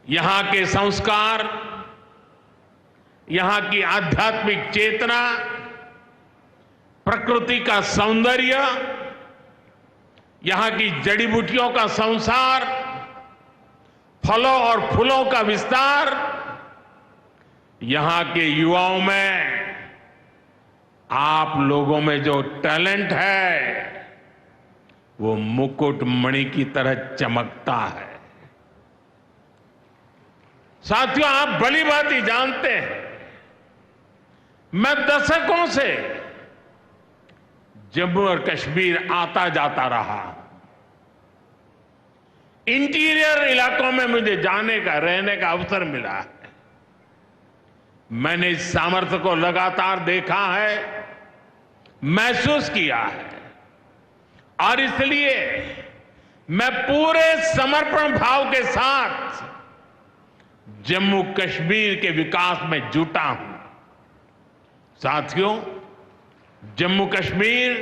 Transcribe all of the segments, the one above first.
यहां के संस्कार, यहां की आध्यात्मिक चेतना, प्रकृति का सौंदर्य, यहां की जड़ी बूटियों का संसार, फलों और फूलों का विस्तार, यहां के युवाओं में आप लोगों में जो टैलेंट है वो मुकुट मणि की तरह चमकता है। साथियों, आप भली भांति जानते हैं, मैं दशकों से जम्मू और कश्मीर आता जाता रहा। इंटीरियर इलाकों में मुझे जाने का, रहने का अवसर मिला है। मैंने इस सामर्थ्य को लगातार देखा है, महसूस किया है, और इसलिए मैं पूरे समर्पण भाव के साथ जम्मू कश्मीर के विकास में जुटा हूं। साथियों, जम्मू कश्मीर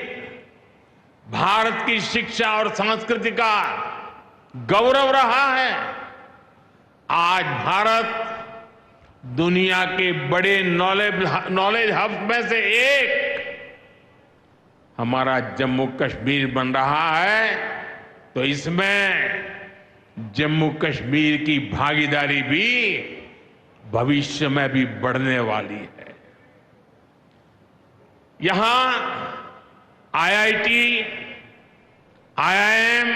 भारत की शिक्षा और संस्कृति का गौरव रहा है। आज भारत दुनिया के बड़े नॉलेज हब में से एक हमारा जम्मू कश्मीर बन रहा है, तो इसमें जम्मू कश्मीर की भागीदारी भी भविष्य में भी बढ़ने वाली है। यहां आईआईटी, आईआईएम,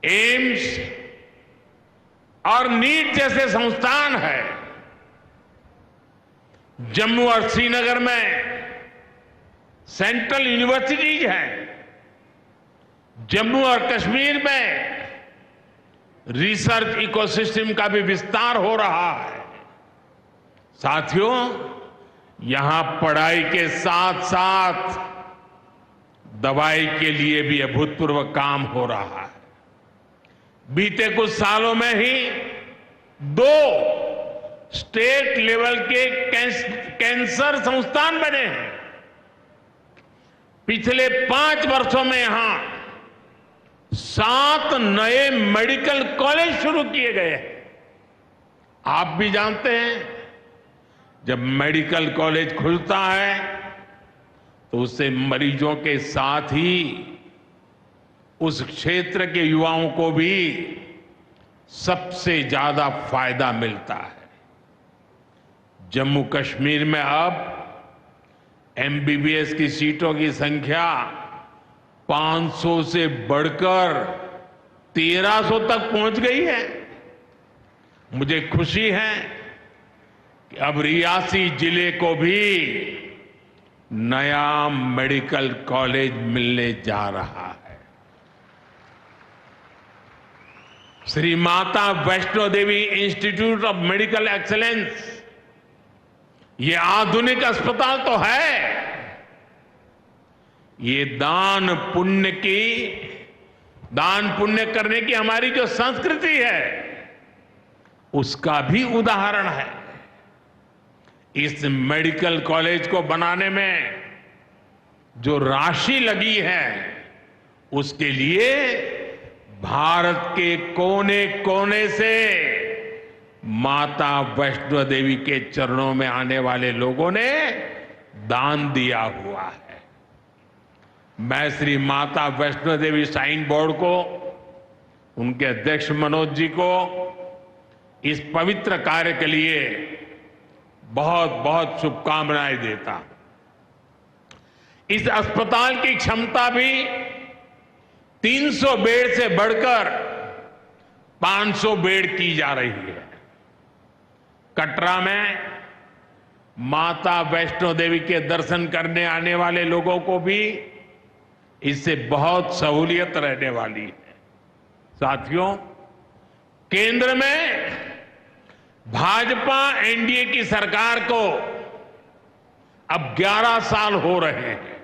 एम्स और नीट जैसे संस्थान है। जम्मू और श्रीनगर में सेंट्रल यूनिवर्सिटीज हैं। जम्मू और कश्मीर में रिसर्च इकोसिस्टम का भी विस्तार हो रहा है। साथियों, यहां पढ़ाई के साथ साथ दवाई के लिए भी अभूतपूर्व काम हो रहा है। बीते कुछ सालों में ही 2 स्टेट लेवल के कैंसर संस्थान बने हैं। पिछले 5 वर्षों में यहां 7 नए मेडिकल कॉलेज शुरू किए गए हैं। आप भी जानते हैं, जब मेडिकल कॉलेज खुलता है तो उससे मरीजों के साथ ही उस क्षेत्र के युवाओं को भी सबसे ज्यादा फायदा मिलता है। जम्मू कश्मीर में अब एमबीबीएस की सीटों की संख्या 500 से बढ़कर 1300 तक पहुंच गई है। मुझे खुशी है कि अब रियासी जिले को भी नया मेडिकल कॉलेज मिलने जा रहा है। Shri Mata Vaishno Devi institute of medical excellence, ये आधुनिक अस्पताल तो है, ये दान पुण्य करने की हमारी जो संस्कृति है उसका भी उदाहरण है। इस मेडिकल कॉलेज को बनाने में जो राशि लगी है उसके लिए भारत के कोने कोने से माता वैष्णो देवी के चरणों में आने वाले लोगों ने दान दिया हुआ है। मैं श्री माता वैष्णो देवी श्राइन बोर्ड को, उनके अध्यक्ष मनोज जी को इस पवित्र कार्य के लिए बहुत बहुत शुभकामनाएं देता हूं। इस अस्पताल की क्षमता भी 300 बेड से बढ़कर 500 बेड की जा रही है। कटरा में माता वैष्णो देवी के दर्शन करने आने वाले लोगों को भी इससे बहुत सहूलियत रहने वाली है। साथियों, केंद्र में भाजपा एनडीए की सरकार को अब 11 साल हो रहे हैं।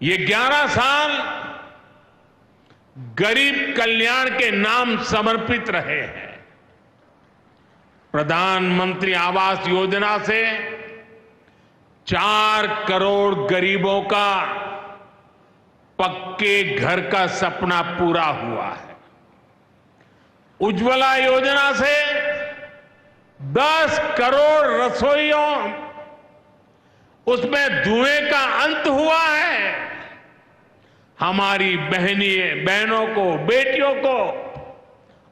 ये 11 साल गरीब कल्याण के नाम समर्पित रहे हैं। प्रधानमंत्री आवास योजना से 4 करोड़ गरीबों का पक्के घर का सपना पूरा हुआ है। उज्ज्वला योजना से 10 करोड़ रसोइयों उसमें धुएं का अंत हुआ है। हमारी बहनों को, बेटियों को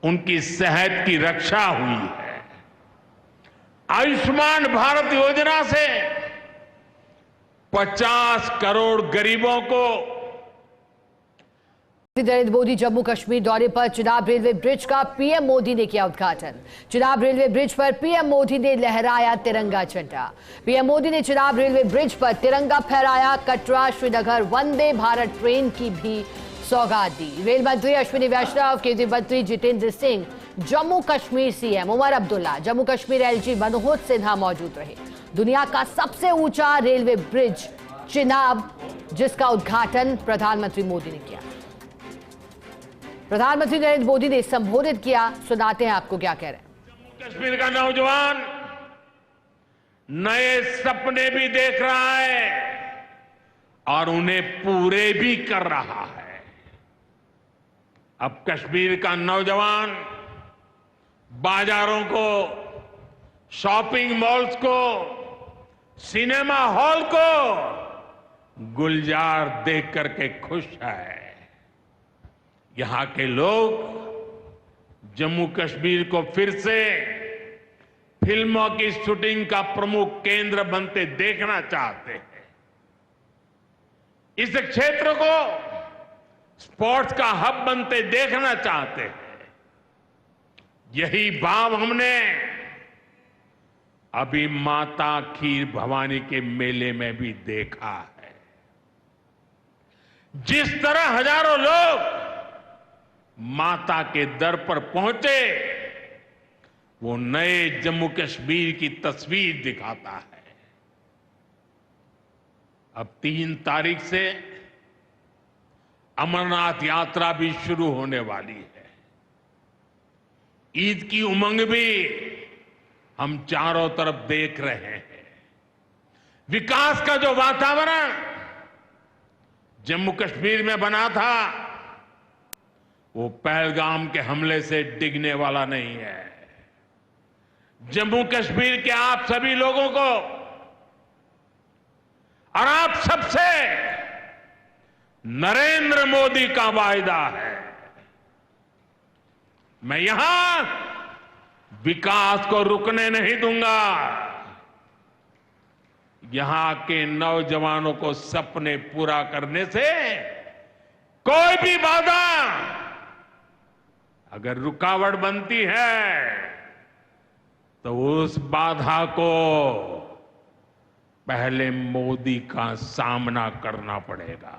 उनकी सेहत की रक्षा हुई है। आयुष्मान भारत योजना से 50 करोड़ गरीबों को। नरेंद्र मोदी जम्मू कश्मीर दौरे पर चिनाब रेलवे ब्रिज का पीएम मोदी ने किया उद्घाटन। चिनाब रेलवे ब्रिज पर पीएम मोदी ने लहराया तिरंगा झंडा। पीएम मोदी ने चिनाब रेलवे ब्रिज पर तिरंगा फहराया। कटरा श्रीनगर वंदे भारत ट्रेन की भी सौगात दी। रेल मंत्री अश्विनी वैष्णव, केंद्रीय मंत्री जितेंद्र सिंह, जम्मू कश्मीर सीएम उमर अब्दुल्ला, जम्मू कश्मीर एलजी मनोज सिन्हा मौजूद रहे। दुनिया का सबसे ऊंचा रेलवे ब्रिज चिनाब, जिसका उद्घाटन प्रधानमंत्री मोदी ने किया। प्रधानमंत्री नरेंद्र मोदी ने संबोधित किया, सुनाते हैं आपको क्या कह रहे हैं। जम्मू कश्मीर का नौजवान नए सपने भी देख रहा है और उन्हें पूरे भी कर रहा है। अब कश्मीर का नौजवान बाजारों को, शॉपिंग मॉल्स को, सिनेमा हॉल को गुलजार देख करके खुश है। यहां के लोग जम्मू कश्मीर को फिर से फिल्मों की शूटिंग का प्रमुख केंद्र बनते देखना चाहते हैं। इस क्षेत्र को स्पोर्ट्स का हब बनते देखना चाहते हैं। यही भाव हमने अभी माता खीर भवानी के मेले में भी देखा है। जिस तरह हजारों लोग माता के दर पर पहुंचे, वो नए जम्मू कश्मीर की तस्वीर दिखाता है। अब 3 तारीख से अमरनाथ यात्रा भी शुरू होने वाली है। ईद की उमंग भी हम चारों तरफ देख रहे हैं। विकास का जो वातावरण जम्मू कश्मीर में बना था, वो पहलगाम के हमले से डिगने वाला नहीं है। जम्मू कश्मीर के आप सभी लोगों को और आप सबसे नरेंद्र मोदी का वायदा है। मैं यहां विकास को रुकने नहीं दूंगा। यहां के नौजवानों को सपने पूरा करने से कोई भी बाधा अगर रुकावट बनती है, तो उस बाधा को पहले मोदी का सामना करना पड़ेगा।